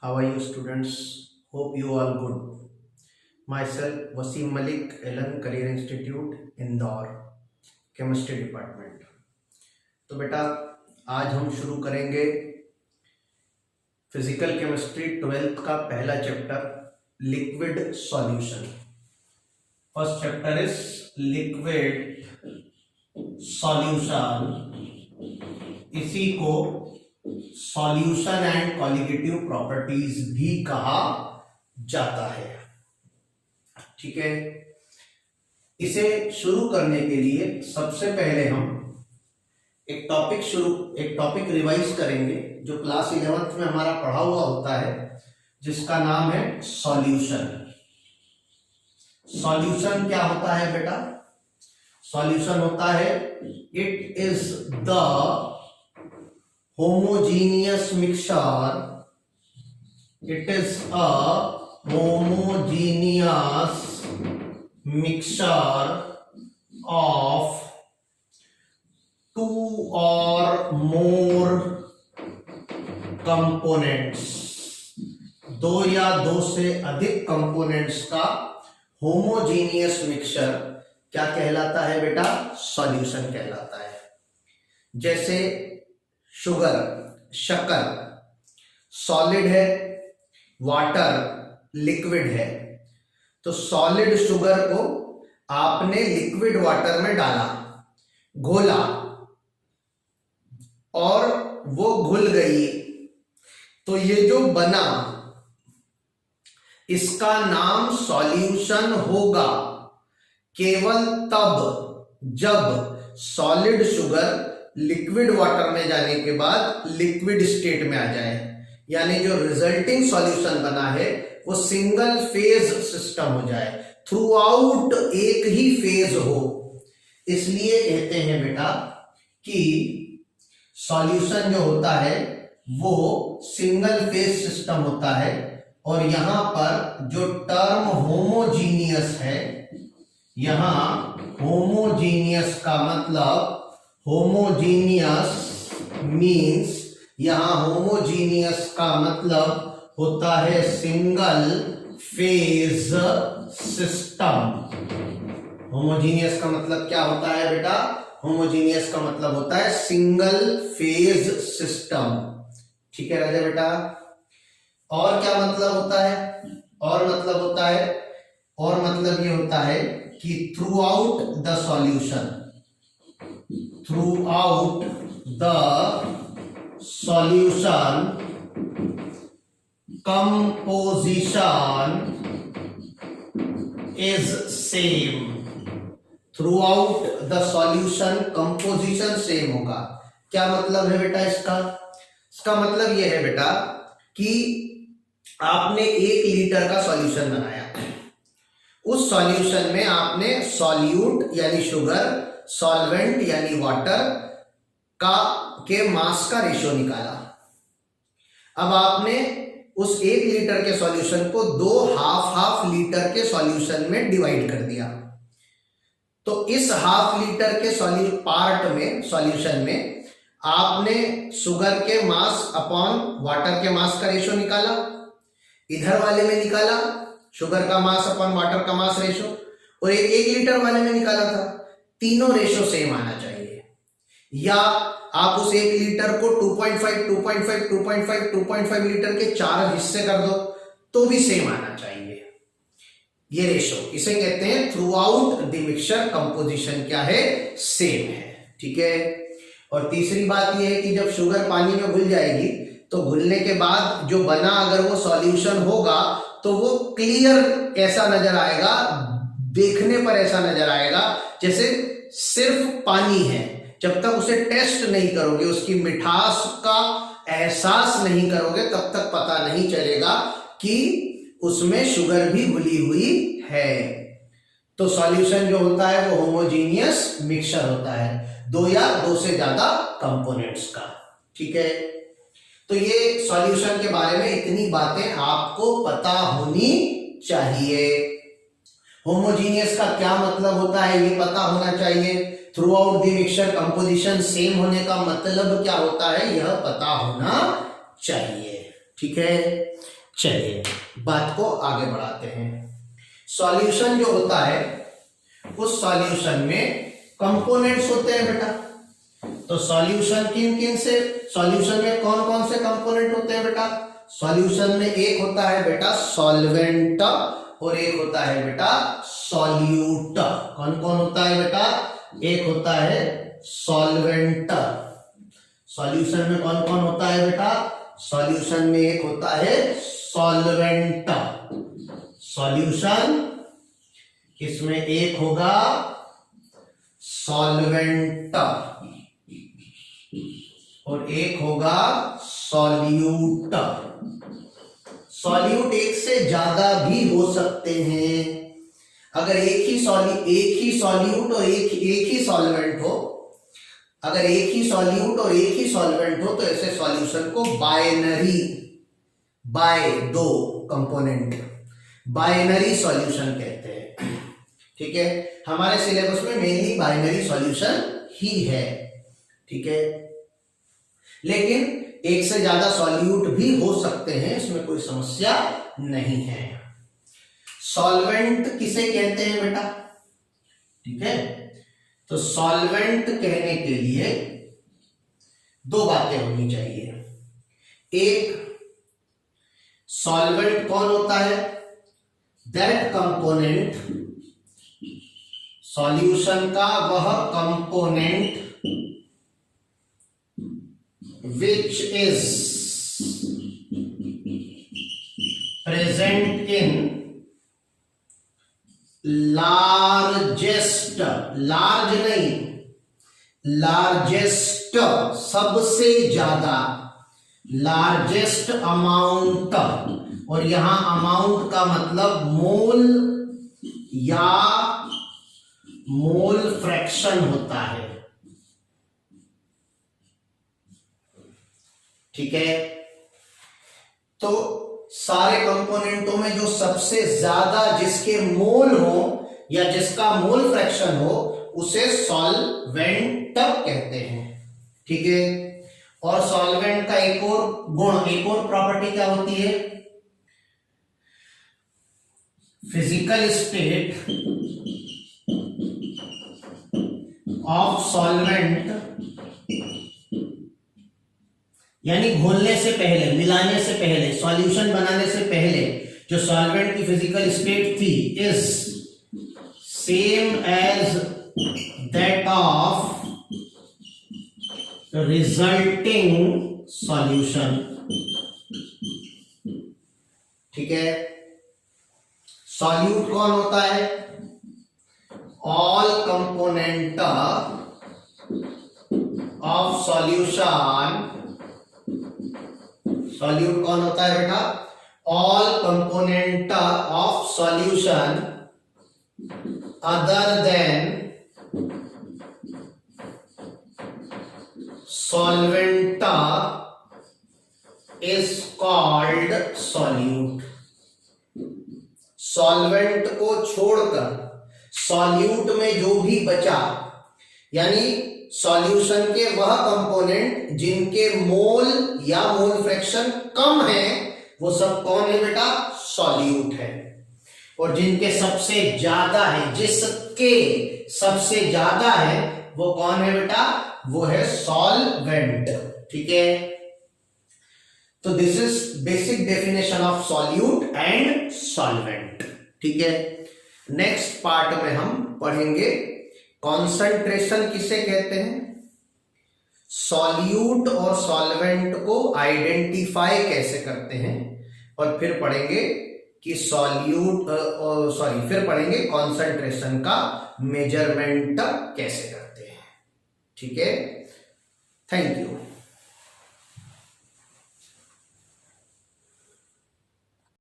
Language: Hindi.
How are you, students? Hope you all good. Myself, Wasim Malik, Elan Career Institute, Indore, Chemistry Department. तो बेटा आज हम शुरू करेंगे फिजिकल केमिस्ट्री 12th का पहला chapter liquid solution. First chapter is liquid solution. इसी को सॉल्यूशन एंड कॉलिगेटिव प्रॉपर्टीज भी कहा जाता है। ठीक है, इसे शुरू करने के लिए सबसे पहले हम एक टॉपिक रिवाइज करेंगे जो क्लास 11th में हमारा पढ़ा हुआ होता है, जिसका नाम है सॉल्यूशन। सॉल्यूशन क्या होता है बेटा? सॉल्यूशन होता है it is the homogeneous mixture. It is a homogeneous mixture of two or more components. दो या दो से अधिक कंपोनेंट्स का होमोजीनियस मिक्सचर क्या कहलाता है बेटा? सॉल्यूशन कहलाता है। जैसे शुगर, शक्कर सॉलिड है, वाटर लिक्विड है। तो सॉलिड शुगर को आपने लिक्विड वाटर में डाला, घोला और वो घुल गई, तो ये जो बना इसका नाम सॉल्यूशन होगा केवल तब जब सॉलिड शुगर लिक्विड वाटर में जाने के बाद लिक्विड स्टेट में आ जाए, यानी जो रिजल्टिंग सॉल्यूशन बना है वो सिंगल फेज सिस्टम हो जाए, थ्रू आउट एक ही फेज हो। इसलिए कहते हैं बेटा कि सॉल्यूशन जो होता है वो सिंगल फेज सिस्टम होता है। और यहां पर जो टर्म होमोजीनियस है, यहां होमोजीनियस का मतलब होमोजीनियस मीन्स, यहां होमोजीनियस का मतलब होता है सिंगल फेज सिस्टम। होमोजीनियस का मतलब क्या होता है बेटा? होमोजीनियस का मतलब होता है सिंगल फेज सिस्टम। ठीक है राजा बेटा। और क्या मतलब होता है? और मतलब ये होता है कि through out the solution, throughout the solution composition is same। throughout the solution composition same होगा। क्या मतलब है बेटा इसका? इसका मतलब यह है बेटा कि आपने 1 लीटर का सॉल्यूशन बनाया, उस सॉल्यूशन में आपने सॉल्यूट यानी शुगर, सॉल्वेंट यानी वाटर के मास का रेशियो निकाला। अब आपने उस 1 लीटर के सॉल्यूशन को 2 हाफ लीटर के सॉल्यूशन में डिवाइड कर दिया। तो इस हाफ लीटर के सॉल्यूशन में आपने शुगर के मास अपॉन वाटर के मास का रेशियो निकाला, इधर वाले में निकाला शुगर का मास अपॉन वाटर का मास रेशियो, और 1 लीटर वाले में निकाला था। तीनों रेशियो सेम आना चाहिए। या आप उस 1 लीटर को 2.5 लीटर के 4 हिस्से कर दो तो भी सेम आना चाहिए ये रेशियो। इसे कहते हैं through out the mixture composition क्या है? सेम है। ठीक है। और तीसरी बात यह है कि जब शुगर पानी में घुल जाएगी तो घुलने के बाद जो बना अगर वो सॉल्यूशन होगा तो वो क्लियर कैसा नजर आएगा? देखने पर ऐसा नजर आएगा जैसे सिर्फ पानी है। जब तक उसे टेस्ट नहीं करोगे, उसकी मिठास का एहसास नहीं करोगे, तब तक पता नहीं चलेगा कि उसमें शुगर भी घुली हुई है। तो सॉल्यूशन जो होता है वो होमोजीनियस मिक्सचर होता है, 2 या 2 से ज्यादा कंपोनेंट्स का। ठीक है। तो ये सॉल्यूशन के बारे में इतनी बातें आपको पता होनी चाहिए। होमोजीनियस का क्या मतलब होता है ये पता होना चाहिए। Through out the mixture composition same होने का मतलब क्या होता है यह पता होना चाहिए। ठीक है, चलिए बात को आगे बढ़ाते हैं। सॉल्यूशन जो होता है उस सॉल्यूशन में कंपोनेंट्स होते हैं बेटा। तो सॉल्यूशन किन किन से, सॉल्यूशन में कौन कौन से कंपोनेंट होते हैं बेटा? सॉल्यूशन में एक होता है बेटा सॉल्वेंट और एक होता है बेटा सॉल्यूट। कौन कौन होता है बेटा? एक होता है सॉल्वेंट। सॉल्यूशन में कौन कौन होता है बेटा? सॉल्यूशन में एक होता है सॉल्वेंट। सॉल्यूशन इसमें एक होगा सॉल्वेंट और एक होगा सॉल्यूट। सॉल्यूट एक से ज्यादा भी हो सकते हैं। अगर एक ही सॉल्यूट और एक ही सॉल्वेंट हो, अगर एक ही सॉल्यूट और एक ही सॉल्वेंट हो तो ऐसे सॉल्यूशन को बाइनरी, बाय दो कंपोनेंट, बाइनरी सॉल्यूशन कहते हैं। ठीक है, हमारे सिलेबस में मेनली बाइनरी सॉल्यूशन ही है। ठीक है, लेकिन एक से ज्यादा सॉल्यूट भी हो सकते हैं, इसमें कोई समस्या नहीं है। सॉल्वेंट किसे कहते हैं बेटा? ठीक है, तो सॉल्वेंट कहने के लिए दो बातें होनी चाहिए। एक, सॉल्वेंट कौन होता है? दैट कंपोनेंट, सॉल्यूशन का वह component which is present in largest, large नहीं, largest सबसे ज्यादा, largest amount, और यहां अमाउंट का मतलब मोल या मोल फ्रैक्शन होता है। ठीक है, तो सारे कंपोनेंटों में जो सबसे ज्यादा जिसके मोल हो या जिसका मोल फ्रैक्शन हो उसे सॉल्वेंट कहते हैं। ठीक है, और सॉल्वेंट का एक और गुण, एक और प्रॉपर्टी क्या होती है? फिजिकल स्टेट ऑफ सॉल्वेंट, यानी घोलने से पहले, मिलाने से पहले, सॉल्यूशन बनाने से पहले जो सॉल्वेंट की फिजिकल स्टेट थी is same as that of resulting solution. ठीक है, सॉल्यूट कौन होता है? All component of solution. Solute कौन होता है बेटा? All component of solution other than solvent is called solute. Solvent को छोड़कर सॉल्यूट में जो भी बचा, यानी सॉल्यूशन के वह कंपोनेंट जिनके मोल या मोल फ्रैक्शन कम है वो सब कौन है बेटा? सॉल्यूट है। और जिनके सबसे ज्यादा है, जिसके सबसे ज्यादा है वो कौन है बेटा? वो है सॉल्वेंट। ठीक है, तो this is basic definition of solute and solvent. ठीक है, नेक्स्ट पार्ट में हम पढ़ेंगे कॉन्सेंट्रेशन किसे कहते हैं, सॉल्यूट और सॉल्वेंट को आइडेंटिफाई कैसे करते हैं, और फिर पढ़ेंगे कि फिर पढ़ेंगे कॉन्सेंट्रेशन का मेजरमेंट कैसे करते हैं। ठीक है, थैंक यू।